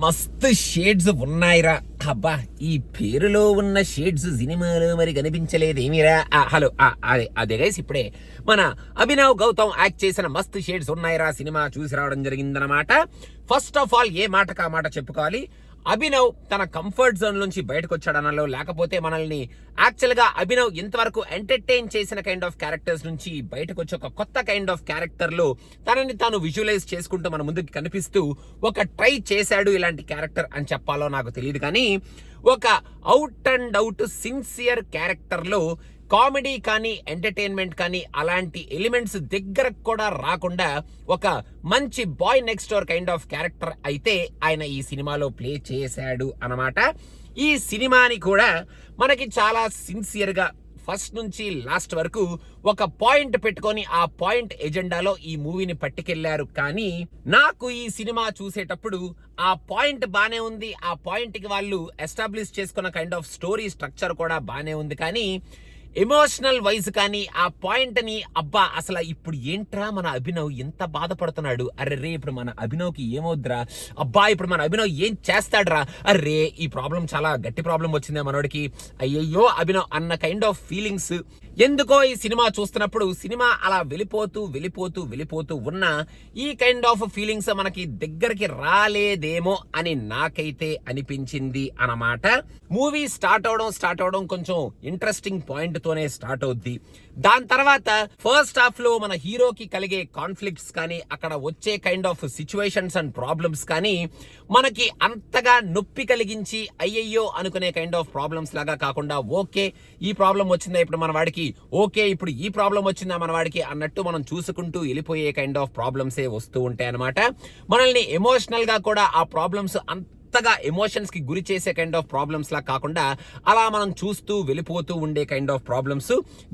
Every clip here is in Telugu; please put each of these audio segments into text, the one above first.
మస్తు షేడ్స్ ఉన్నాయిరా. అబ్బా, ఈ పేరులో ఉన్న షేడ్స్ సినిమాలో మరి కనిపించలేదేమిరా. హలో, అదే గైస్, ఇప్పుడే మన అభినవ్ గౌతమ్ యాక్ట్ చేసిన మస్తు షేడ్స్ ఉన్నాయిరా సినిమా చూసి రావడం జరిగిందనమాట. ఫస్ట్ ఆఫ్ ఆల్ ఏ మాటకు ఆ మాట చెప్పుకోవాలి. అభినవ్ తన కంఫర్ట్ జోన్ నుంచి బయటకు వచ్చాడనలో, లేకపోతే మనల్ని యాక్చువల్గా అభినవ్ ఇంతవరకు ఎంటర్టైన్ చేసిన కైండ్ ఆఫ్ క్యారెక్టర్స్ నుంచి బయటకు వచ్చి ఒక కొత్త కైండ్ ఆఫ్ క్యారెక్టర్ లో తనని తాను విజువలైజ్ చేసుకుంటూ మన ముందుకు కనిపిస్తూ ఒక ట్రై చేశాడు ఇలాంటి క్యారెక్టర్ అని చెప్పాలో నాకు తెలియదు, కానీ ఒక out and out sincere character లో కామెడీ కానీ ఎంటర్టైన్మెంట్ కానీ అలాంటి ఎలిమెంట్స్ దగ్గరకు కూడా రాకుండా ఒక మంచి boy next door kind of character అయితే ఆయన ఈ సినిమాలో ప్లే చేశాడు అన్నమాట. ఈ సినిమాని కూడా మనకి చాలా సిన్సియర్గా ఫస్ట్ నుంచి లాస్ట్ వరకు ఒక పాయింట్ పెట్టుకొని ఆ పాయింట్ ఎజెండాలో ఈ మూవీని పట్టుకెళ్లారు. కానీ నాకు ఈ సినిమా చూసేటప్పుడు ఆ పాయింట్ బానే ఉంది, ఆ పాయింట్కి వాళ్ళు ఎస్టాబ్లిష్ చేసుకున్న కైండ్ ఆఫ్ స్టోరీ స్ట్రక్చర్ కూడా బానే ఉంది, కానీ ఎమోషనల్ వైజ్ కానీ ఆ పాయింట్ ని అబ్బా అసలు ఇప్పుడు ఏంట్రా మన అభినవ్ ఎంత బాధపడుతున్నాడు, అర్రే ఇప్పుడు మన అభినవ్కి ఏమవుద్రా, అబ్బా ఇప్పుడు మన అభినవ్ ఏం చేస్తాడ్రా, అర్రే ఈ ప్రాబ్లం చాలా గట్టి ప్రాబ్లం వచ్చిందే మనోడికి, అయ్యయ్యో అభినవ్ అన్న కైండ్ ఆఫ్ ఫీలింగ్స్ ఎందుకో ఈ సినిమా చూస్తున్నప్పుడు సినిమా అలా వెళ్ళిపోతూ వెళ్ళిపోతూ వెళ్ళిపోతూ ఉన్న ఈ కైండ్ ఆఫ్ ఫీలింగ్స్ మనకి దగ్గరికి రాలేదేమో అని నాకైతే అనిపించింది అన్నమాట. మూవీ స్టార్ట్ అవడం కొంచెం ఇంట్రెస్టింగ్ పాయింట్ తోనే స్టార్ట్ అవుద్ది. దాని తర్వాత ఫస్ట్ హాఫ్ లో మన హీరోకి కలిగే కాన్ఫ్లిక్ట్స్ కానీ అక్కడ వచ్చే kind of situations and problems కానీ మనకి అంతగా నొప్పి కలిగించి అయ్యయ్యో అనుకునే కైండ్ ఆఫ్ ప్రాబ్లమ్స్ లాగా కాకుండా, ఓకే ఈ ప్రాబ్లం వచ్చిందా ఇప్పుడు మన వాడికి, ఓకే ఇప్పుడు ఈ ప్రాబ్లం వచ్చిందా మన వాడికి అన్నట్టు మనం చూసుకుంటూ వెళ్ళిపోయే కైండ్ ఆఫ్ ప్రాబ్లమ్సే వస్తూ ఉంటాయి అనమాట. మనల్ని ఎమోషనల్ గా కూడా ఆ ప్రాబ్లమ్స్ అంతగా ఎమోషన్స్ కి గురి చేసే కైండ్ ఆఫ్ ప్రాబ్లమ్స్ లా కాకుండా అలా మనం చూస్తూ వెళ్ళిపోతూ ఉండే కైండ్ ఆఫ్ ప్రాబ్లమ్స్.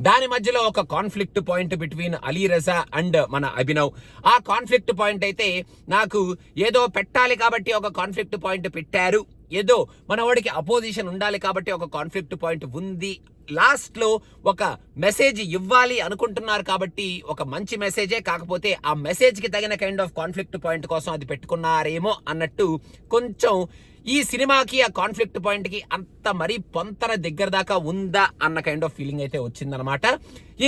దాని మధ్యలో ఒక conflict point between Ali Raza and మన అభినవ్. ఆ కాన్ఫ్లిక్ట్ పాయింట్ అయితే నాకు ఏదో పెట్టాలి కాబట్టి ఒక కాన్ఫ్లిక్ట్ పాయింట్ పెట్టారు, ఏదో మన వాడికి అపోజిషన్ ఉండాలి కాబట్టి ఒక కాన్ఫ్లిక్ట్ పాయింట్ ఉంది, లాస్ట్ లో ఒక మెసేజ్ ఇవ్వాలి అనుకుంటున్నారు కాబట్టి ఒక మంచి మెసేజే, కాకపోతే ఆ మెసేజ్ కి తగిన కైండ్ ఆఫ్ కాన్ఫ్లిక్ట్ పాయింట్ కోసం అది పెట్టుకున్నారేమో అన్నట్టు కొంచెం ఈ సినిమాకి ఆ కాన్ఫ్లిక్ట్ పాయింట్ కి అంత మరీ పొంతన దగ్గర దాకా ఉందా అన్న కైండ్ ఆఫ్ ఫీలింగ్ అయితే వచ్చిందనమాట.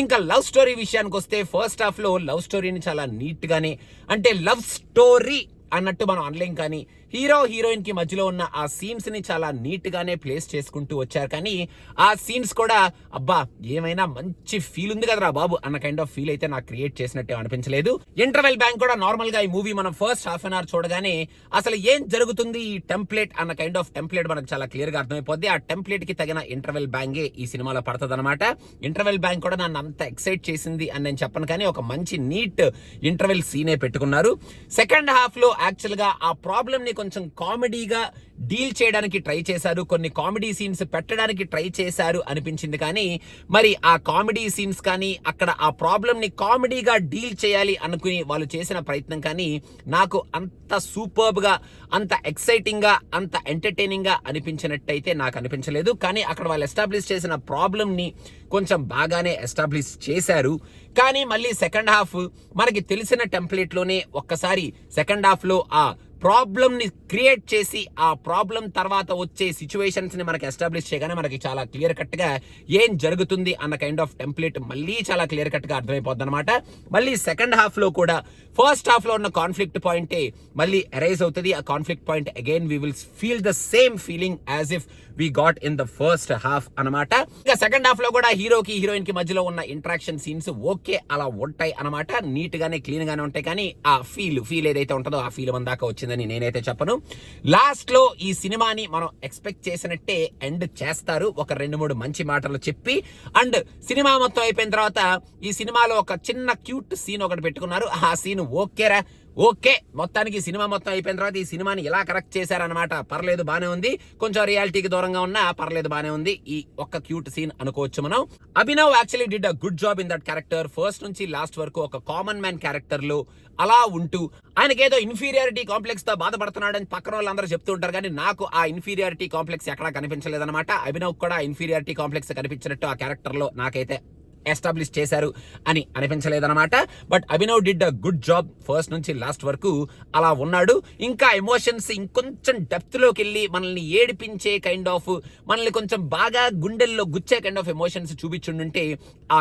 ఇంకా లవ్ స్టోరీ విషయానికి వస్తే ఫస్ట్ హాఫ్ లో లవ్ స్టోరీని చాలా నీట్ గానే, అంటే లవ్ స్టోరీ అన్నట్టు మనం అనలేం, కానీ హీరో హీరోయిన్ కి మధ్యలో ఉన్న ఆ సీన్స్ ని చాలా నీట్ గానే ప్లేస్ చేసుకుంటూ వచ్చారు. కానీ ఆ సీన్స్ కూడా అబ్బా ఏమైనా మంచి ఫీల్ ఉంది కదరా బాబు అన్న కైండ్ ఆఫ్ ఫీల్ అయితే నాకు క్రియేట్ చేసినట్టే అనిపించలేదు. ఇంటర్వెల్ బ్యాంక్ కూడా నార్మల్ గా ఈ మూవీ మనం ఫస్ట్ హాఫ్ అన్ అవర్ చూడగానే అసలు ఏం జరుగుతుంది ఈ టెంప్లెట్ అన్న కైండ్ ఆఫ్ టెంప్లెట్ మనకు చాలా క్లియర్ గా అర్థమైపోద్ది. ఆ టెంప్లెట్ కి తగిన ఇంటర్వెల్ బ్యాంగే ఈ సినిమాలో పడుతుంది అనమాట. ఇంటర్వెల్ బ్యాంక్ కూడా నన్ను అంత ఎక్సైట్ చేసింది అని నేను చెప్పను, కానీ ఒక మంచి నీట్ ఇంటర్వెల్ సీనే పెట్టుకున్నారు. సెకండ్ హాఫ్ లో యాక్చువల్ గా ఆ ప్రాబ్లమ్ ని కొంచెం కామెడీగా డీల్ చేయడానికి ట్రై చేశారు, కొన్ని కామెడీ సీన్స్ పెట్టడానికి ట్రై చేశారు అనిపించింది. కానీ మరి ఆ కామెడీ సీన్స్ కానీ అక్కడ ఆ ప్రాబ్లమ్ ని కామెడీగా డీల్ చేయాలి అనుకుని వాళ్ళు చేసిన ప్రయత్నం కానీ నాకు అంత సూపర్బ్ గా, అంత ఎక్సైటింగ్ గా, అంత ఎంటర్టైనింగ్ గా అనిపించినట్టయితే నాకు అనిపించలేదు. కానీ అక్కడ వాళ్ళు ఎస్టాబ్లిష్ చేసిన ప్రాబ్లమ్ ని కొంచెం బాగానే ఎస్టాబ్లిష్ చేశారు. కానీ మళ్ళీ సెకండ్ హాఫ్ మనకి తెలిసిన టెంప్లెట్ లోనే ఒక్కసారి సెకండ్ హాఫ్ లో ఆ ప్రాబ్లమ్ ని క్రియేట్ చేసి ఆ ప్రాబ్లం తర్వాత వచ్చే సిచ్యువేషన్స్ ని మనకి ఎస్టాబ్లిష్ చేయగానే మనకి చాలా క్లియర్ కట్ గా ఏం జరుగుతుంది అన్న కైండ్ ఆఫ్ టెంప్లెట్ మళ్ళీ చాలా క్లియర్ కట్ గా అర్థమైపోద్ది అనమాట. మళ్ళీ సెకండ్ హాఫ్ లో కూడా ఫస్ట్ హాఫ్ లో ఉన్న కాన్ఫ్లిక్ట్ పాయింటే మళ్ళీ అరైజ్ అవుతుంది. ఆ conflict point again we will feel the same feeling as if we got in the first half అనమాట. ఇంకా సెకండ్ హాఫ్ లో కూడా హీరోకి హీరోయిన్ కి మధ్యలో ఉన్న ఇంటరాక్షన్ సీన్స్ ఓకే అలా ఉంటాయి అనమాట, నీట్ గానే క్లీన్ గానే ఉంటాయి. కానీ ఆ ఫీల్ ఏదైతే ఉంటుందో ఆ ఫీల్ మన దాకా వచ్చిందని నేనైతే చెప్పను. లాస్ట్ లో ఈ సినిమాని మనం ఎక్స్పెక్ట్ చేసినట్టే ఎండ్ చేస్తారు, ఒక 2-3 మంచి మాటలు చెప్పి. అండ్ సినిమా మొత్తం అయిపోయిన తర్వాత ఈ సినిమాలో ఒక చిన్న క్యూట్ సీన్ ఒకటి పెట్టుకున్నారు. ఆ సీన్ ఓకేరా, ఓకే మొత్తానికి సినిమా మొత్తం అయిపోయిన తర్వాత ఈ సినిమాని ఎలా కరెక్ట్ చేశారనమాట, పర్లేదు బానే ఉంది, కొంచెం రియాలిటీకి దూరంగా ఉన్నా పర్లేదు బానే ఉంది, ఈ ఒక్క క్యూట్ సీన్ అనుకోవచ్చు మనం. Abhinav actually did a good job in that character. First నుంచి లాస్ట్ వరకు ఒక కామన్ మ్యాన్ క్యారెక్టర్ లో అలా ఉంటూ ఆయనకేదో ఇన్ఫీరియారిటీ కాంప్లెక్స్ తో బాధపడుతున్నాడని పక్కన వాళ్ళందరూ చెప్తూ ఉంటారు, కానీ నాకు ఆ ఇన్ఫీరియారిటీ కాంప్లెక్స్ ఎక్కడా కనిపించలేదన్నమాట. అభినవ్ కూడా ఇన్ఫీరియారిటీ కాంప్లెక్స్ కనిపించినట్టు ఆ క్యారెక్టర్ లో నాకైతే ఎస్టాబ్లిష్ చేశారు అని అనిపించలేదన్నమాట. But Abhinav did a good job first నుంచి లాస్ట్ వరకు అలా ఉన్నాడు. ఇంకా ఎమోషన్స్ ఇంకొంచెం డెప్త్ లోకి వెళ్ళి మనల్ని ఏడిపించే కైండ్ ఆఫ్, మనల్ని కొంచెం బాగా గుండెల్లో గుచ్చే కైండ్ ఆఫ్ ఎమోషన్స్ చూపించుంటే ఆ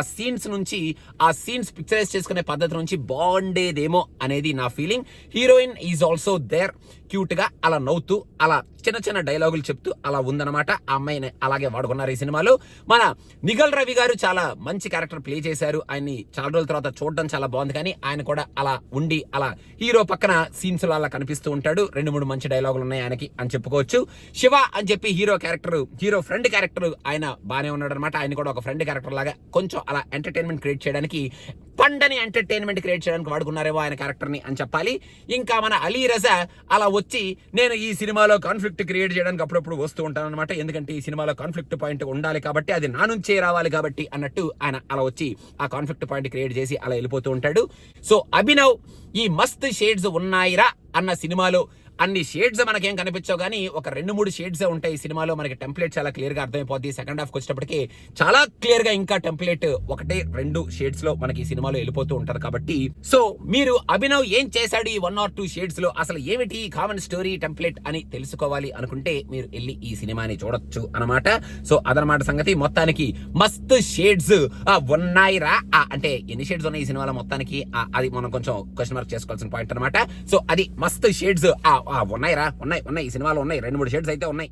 సీన్స్ పిక్చరైజ్ చేసుకునే పద్ధతి నుంచి బాగుండేదేమో అనేది నా feeling. Heroine is also there, cute గా అలా నవ్వుతూ అలా చిన్న చిన్న డైలాగులు చెప్తూ అలా ఉందన్నమాట. ఆ అమ్మాయిని అలాగే వాడుకున్నారు ఈ సినిమాలో. మన నిఖిల్ రవి గారు చాలా మంచి క్యారెక్టర్ ప్లే చేశారు. ఆయన్ని చాలా రోజుల తర్వాత చూడడం చాలా బాగుంది. కానీ ఆయన కూడా అలా ఉండి అలా హీరో పక్కన సీన్స్ లో అలా కనిపిస్తూ ఉంటాడు. 2-3 మంచి డైలాగులు ఉన్నాయి ఆయనకి అని చెప్పుకోవచ్చు. శివ అని చెప్పి హీరో ఫ్రెండ్ క్యారెక్టర్ ఆయన బాగానే ఉన్నాడు అనమాట. ఆయన కూడా ఒక ఫ్రెండ్ క్యారెక్టర్ లాగా కొంచెం అలా ఎంటర్టైన్మెంట్ క్రియేట్ చేయడానికి, పండని ఎంటర్టైన్మెంట్ క్రియేట్ చేయడానికి వాడుకున్నారేమో ఆయన క్యారెక్టర్ ని అని చెప్పాలి. ఇంకా మన అలీ రజా అలా వచ్చి నేను ఈ సినిమాలో కాన్ఫ్లిక్ట్ క్రియేట్ చేయడానికి అప్పుడప్పుడు వస్తూ ఉంటాను అనమాట. ఎందుకంటే ఈ సినిమాలో కాన్ఫ్లిక్ట్ పాయింట్ ఉండాలి కాబట్టి, అది నా నుంచే రావాలి కాబట్టి అన్నట్టు ఆయన అలా వచ్చి ఆ కాన్ఫ్లిక్ట్ పాయింట్ క్రియేట్ చేసి అలా వెళ్ళిపోతూ ఉంటాడు. సో అభినవ్ ఈ మస్త్ షేడ్స్ ఉన్నాయిరా అన్న సినిమాలో అన్ని షేడ్స్ మనకేం కనిపించవు, కానీ ఒక 2-3 షేడ్స్ ఉంటాయి ఈ సినిమాలో. మనకి టెంప్లెట్ చాలా క్లియర్ గా అర్థమైపోద్ది. సెకండ్ హాఫ్ వచ్చేటప్పటికి చాలా క్లియర్ గా ఇంకా టెంప్లెట్ 1-2 షేడ్స్ లో మనకి ఈ సినిమాలో వెళ్ళిపోతూ ఉంటది. కాబట్టి సో మీరు అభినవ్ ఏం చేశాడు ఈ 1 or 2 షేడ్స్ లో, అసలు ఏమిటి కామన్ స్టోరీ టెంప్లెట్ అని తెలుసుకోవాలి అనుకుంటే మీరు వెళ్ళి ఈ సినిమాని చూడొచ్చు అనమాట. సో అదనమాట సంగతి. మొత్తానికి మస్త్ షేడ్స్ ఉన్నాయిరా అంటే ఎన్ని షేడ్స్ ఉన్నాయి ఈ సినిమాలో మొత్తానికి, అది మనం కొంచెం క్వశ్చన్ మార్క్ చేసుకోవాల్సిన పాయింట్ అనమాట. సో అది మస్త్ షేడ్స్ ఉన్నాయి ఈ సినిమాలో ఉన్నాయి. 2-3 షేడ్స్ అయితే ఉన్నాయి.